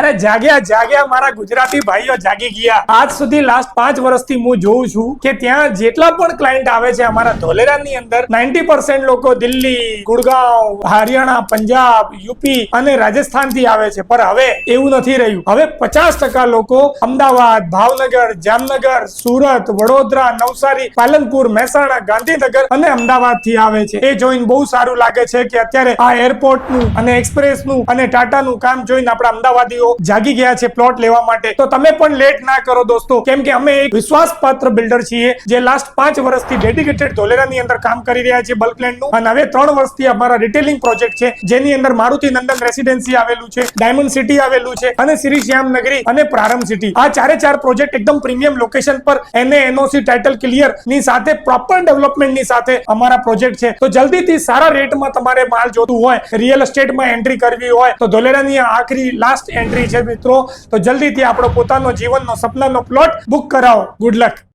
અરે જાગ્યા મારા ગુજરાતી ભાઈઓ જાગી ગયા। આજ સુધી લાસ્ટ 5 વર્ષથી હું જોઉં છું કે ત્યાં જેટલા પણ ક્લાયન્ટ આવે છે અમારા ધોલેરાની અંદર 90% લોકો દિલ્હી, ગુડગાંવ, હરિયાણા, પંજાબ, યુપી અને રાજસ્થાન થી આવે છે। પણ હવે એવું નથી રહ્યું। હવે 50% લોકો અમદાવાદ, ભાવનગર, જામનગર, સુરત, વડોદરા, નવસારી, પાલનપુર, મહેસાણા, ગાંધીનગર અને અમદાવાદ થી આવે છે। એ જોઈને બહુ સારું લાગે છે કે અત્યારે આ એરપોર્ટ નું અને એક્સપ્રેસ નું અને ટાટા નું કામ જોઈને આપણા અમદાવાદીઓ જાગી ગયા છે પ્લોટ લેવા માટે। તો તમે પણ લેટ ના કરો દોસ્તો, કેમ કે અમે એક વિશ્વાસપાત્ર બિલ્ડર છીએ જે લાસ્ટ 5 વર્ષથી ડેડિકેટેડ ધોલેરાની અંદર કામ કરી રહ્યા છે બલ્ક લેન્ડ નું, અને હવે 3 વર્ષથી અમારા રિટેલિંગ પ્રોજેક્ટ છે જેની અંદર મારુતિ નંદન રેસિડેન્સી આવેલું છે, ડાયમંડ સિટી આવેલું છે અને શ્રી શ્યામ નગરી અને પ્રારંભ સિટી। આ ચારે પ્રોજેક્ટ એકદમ પ્રીમિયમ લોકેશન પર એનઓસી ટાઇટલ ક્લિયર ની સાથે પ્રોપર ડેવલપમેન્ટ ની સાથે અમારા પ્રોજેક્ટ છે। તો જલ્દીથી સારા રેટમાં તમારે માલ જોતું હોય, રિયલ એસ્ટેટમાં એન્ટ્રી કરવી હોય તો ધોલેરાની આખરી લાસ્ટ એન્ટ્રી છે મિત્રો। તો જલ્દીથી આપણો પોતાનો જીવનનો સપનાનો પ્લોટ બુક કરાવો। Good luck.